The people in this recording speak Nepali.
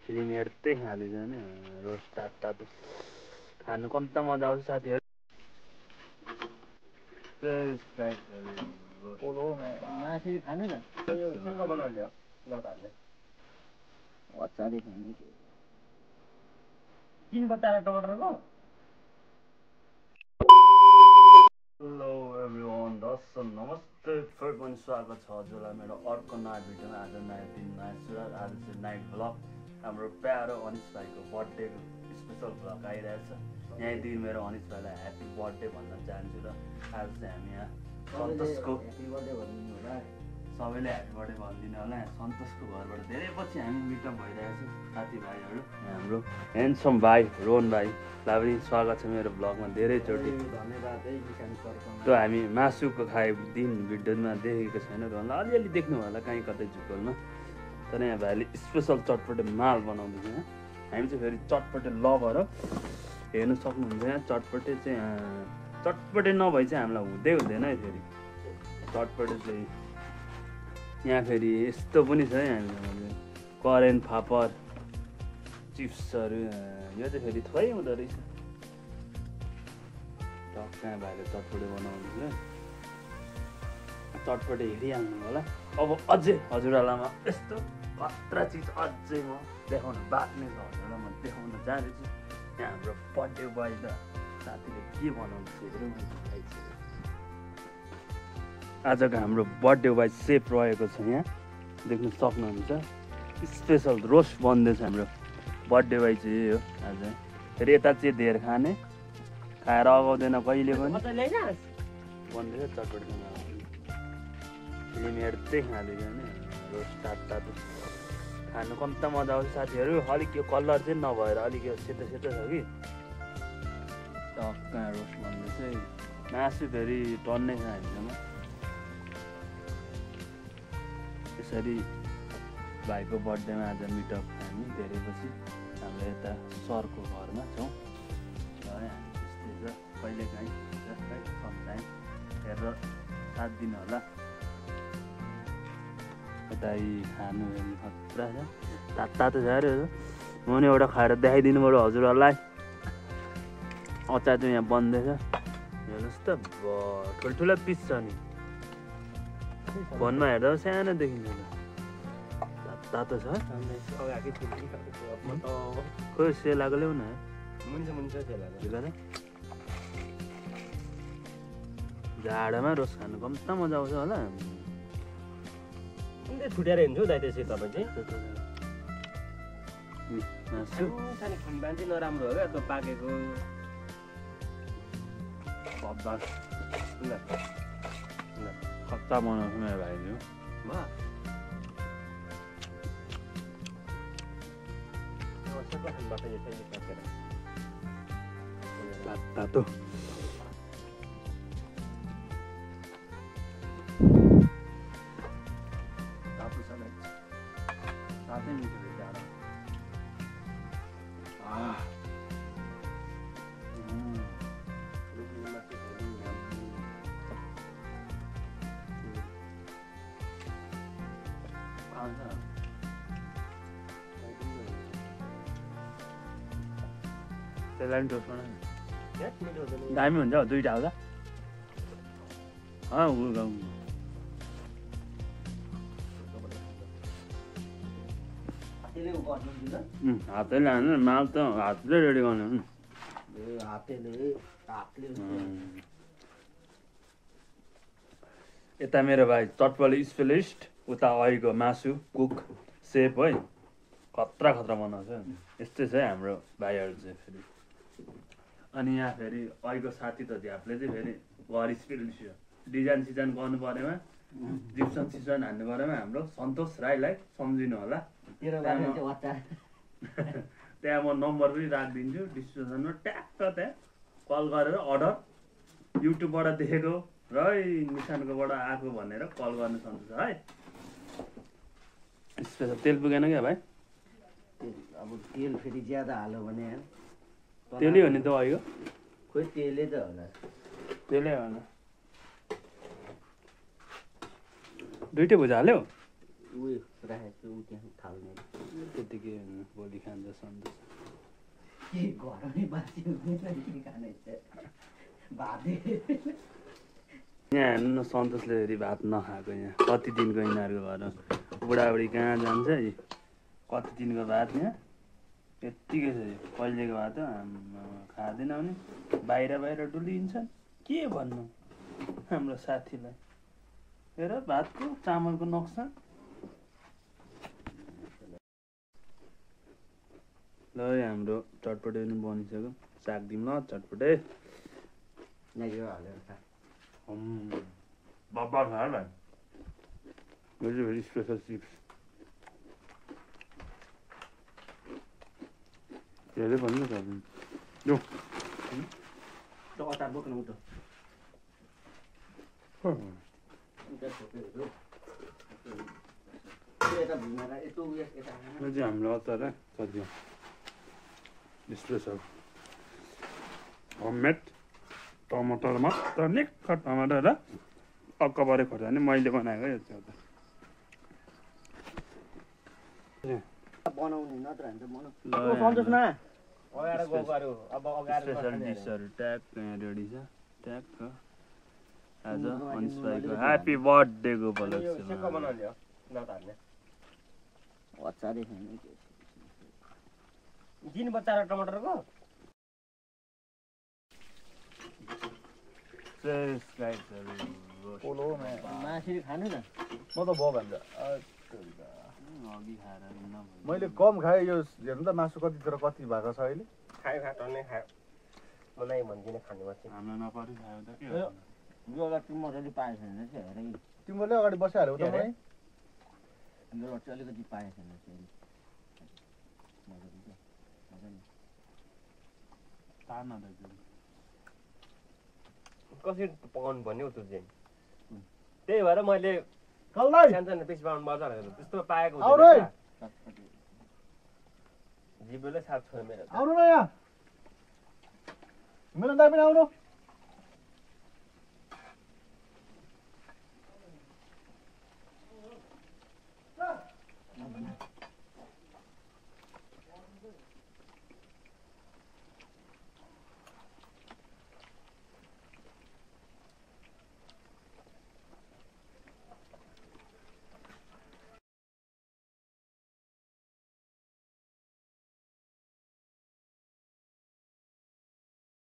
फिल्म हेर्दै खाँदैछ नि रोस्ट तातो खानु कम्ता मजा आउँछ साथीहरू। मासु खानु न अचारै खानु किन बताएर टमाटरको। हेलो एभ्रिवान, दर्शक नमस्ते, फेरि पनि स्वागत छ हजुरलाई मेरो अर्को नयाँ भिडियोमा। आज नयाँ दिन नयाँ सुरुवात। आज चाहिँ नाइट भ्लग, हाम्रो प्यारो अनिस भाइको बर्थडेको स्पेसल भ्लग आइरहेछ। यहीँदेखि मेरो अनिस भाइलाई ह्याप्पी बर्थडे भन्न चाहन्छु। र आज चाहिँ हामी यहाँ सन्तोषको सबैले ह्याप्पी बर्थडे भनिदिनु होला। सन्तोषको घरबाट धेरै पछि हामी मिटअप भइरहेछौँ साथीभाइहरू। हाम्रो ह्यान्डसम भाइ रोहन भाइलाई पनि स्वागत छ मेरो भ्लगमा धेरैचोटि। त्यो हामी मासुको खाए दिन भिडियोमा देखेको छैन रोहनलाई, अलिअलि देख्नु होला कहीँ कतै झुकलमा। तर यहाँ भाइले स्पेसल चटपटे माल बनाउँदैछ। हामी चाहिँ फेरि चटपटे लभर हो, हेर्नु सक्नुहुन्छ। यहाँ चटपटे चाहिँ चटपटे नभए चाहिँ हामीलाई हुँदैन है। फेरि चटपटे चाहिँ यहाँ फेरि यस्तो पनि छ है हामीसँग करेन्ट फापर चिप्सहरू। यो चाहिँ फेरि थोरै हुँदो रहेछ। कहाँ भाइले चटपटे बनाउनु चटपटे हेरिहाल्नु होला। अब अझै हजुरआलामा यस्तो खतरा चिज अझै म देखाउन बाँच्ने छ हजुरलाई, म देखाउन जाँदैछु। यहाँ हाम्रो बर्थडे बोय त साथीले के बनाउँछ हेरौँ। आजको हाम्रो बर्थडे बोय सेफ रहेको छ, यहाँ देख्न सक्नुहुन्छ। स्पेसल रोस्ट बन्दैछ हाम्रो बर्थडे बोय चाहिँ यही हो आज। फेरि यता चाहिँ धेर खाने खाएर अगाउँदैन कहिले पनि। बन्दैछ चटपटे फिल्म हेर्दै खाँदैछ नि रोस्ट तातो खानु कम्ता मजा आउँछ साथीहरू। अलिक यो कलर चाहिँ नभएर अलिक यो सेतो सेतो छ कि टक्का रोस्ट बन्दैछ। मासु फेरि टन्नै छ हामीसँग। यसरी भाइको बर्थडेमा आज मिटअप हामी धेरै पछि हाम्रो यता सरको घरमा छौँ। कहिलेकाहीँ समटाइम हेरेर साथ दिनु होला। यता खानु हेर्नु खतरा छ, तातो छ अरे। म पनि एउटा खाएर देखाइदिनु पऱ्यो हजुरहरूलाई। अचार चाहिँ यहाँ बन्दैछ, हेर्नुहोस् त ठुल्ठुलो पिस छ नि। फोनमा हेर्दा सानो देखिन्छ तातो छ। खोइ सेलाको ल्याउ न जाडोमा रोस खानु कम्ता मजा आउँछ होला। छुट्याएर हिँड्छु दाइ त्यसै तपाईँ चाहिँ खानपान चाहिँ नराम्रो हो क्या त्यो पाकेको। खत्ता बनाउँछ मेरो भाइले तातो। साथै मिठो रहेछ जाडो। त्यसलाई पनि टोस्ट बनायो दामी हुन्छ हौ, दुईवटा होला। हातले लानु माल त हातले रेडी गर्नु। यता मेरो भाइ चटपटे स्पेलिस्ट, उता अहिलेको मासु कुक सेफ है, खतरा बनाउँछ। यस्तै छ है हाम्रो भाइहरू चाहिँ फेरि। अनि यहाँ फेरि अहिलेको साथी त झ्यापले चाहिँ फेरि घर स्पेलिस्ट डिजाइन सिजाइन गर्नु परेमा, जिप्सन सिप्सन हान्नु परेमा हाम्रो सन्तोष राईलाई सम्झिनु होला। त्यहाँ म नम्बर पनि राखिदिन्छु डिस्क्रिप्सनमा, ट्याक्क त्यहाँ कल गरेर अर्डर युट्युबबाट देखेको र निशानकोबाट आएको भनेर कल गर्नु सक्नुहुन्छ है। स्पेसल तेल पुगेन क्या भाइ? अब तेल फेरि ज्यादा हाल्यो भने तेलै हो नि त अहिलेको। खोइ तेलै त होला, तेलै होला। दुइटै भुजा हाल्यो उयो राखेको छु त्यहाँ थाल्ने त्यतिकै के भन्नु भोलि खान्छ सन्तोष के घरमै बासी हुँदैन के खाने भात यहाँ हेर्नु न सन्तोषले फेरि भात नखाएको यहाँ कति दिनको यिनीहरूको घरमा बुढाबुढी कहाँ जान्छ है कति दिनको भात यहाँ यत्तिकै छ यो कहिलेको भात हो खाँदैन भने बाहिर बाहिर डुलिन्छन् के भन्नु हाम्रो साथीलाई हेर भातको चामलको नक्सा ल हाम्रो चटपटे पनि बनिसक्यो साग दिउँ ल चटपटे बाबा खा ल भेरी भेरी स्पेसल चिप्स धेरै भन्नु त यो अचार बोक्नु त यो चाहिँ हाम्रो अचार सब्जी स्पेसल होममेड टमाटर मात्र निक्क टमाटर र अक्कबरे खोर्सानी मैले बनाएको यो चाहिँ बनाउने नत्र भने त बनाउ सन्तोषमा अगाएर गएको अब अगाएर स्पेसल डिसहरू ट्याक्क यहाँ रेडी छ ट्याक्क आज अनिस भाइको ह्याप्पी बर्थडेको उपलक्ष्यमा बनाउने हो नतार्ने अचारै छैन दिन बच्चा र टमाटरको मासुरी खानु न म त भयो भन्छ अघि खाएर मैले कम खाएँ यो हेर्नु त मासु कतितिर कति भएको छ अहिले खायो टन्नै खायो मलाई भन्दिनँ खाने मान्छे हामीलाई नपरि खायो त के यो अगाडि मजाले पाएको छैन चाहिँ हेर कि तिमीले अगाडि बसिहाल्यौ त मलाई यो चाहिँ अलिकति पाएको छैन चाहिँ मजाले तार्न त कसरी पकाउनु भन्ने हो त्यो चाहिँ त्यही भएर मैले कल्लै सानो पिस पाउनु बजारहरू त्यस्तो पाएको आउनु है जिब्रोले साथ छोयो मेरो आउनु न यहाँ मिलन दाइ पनि आउनु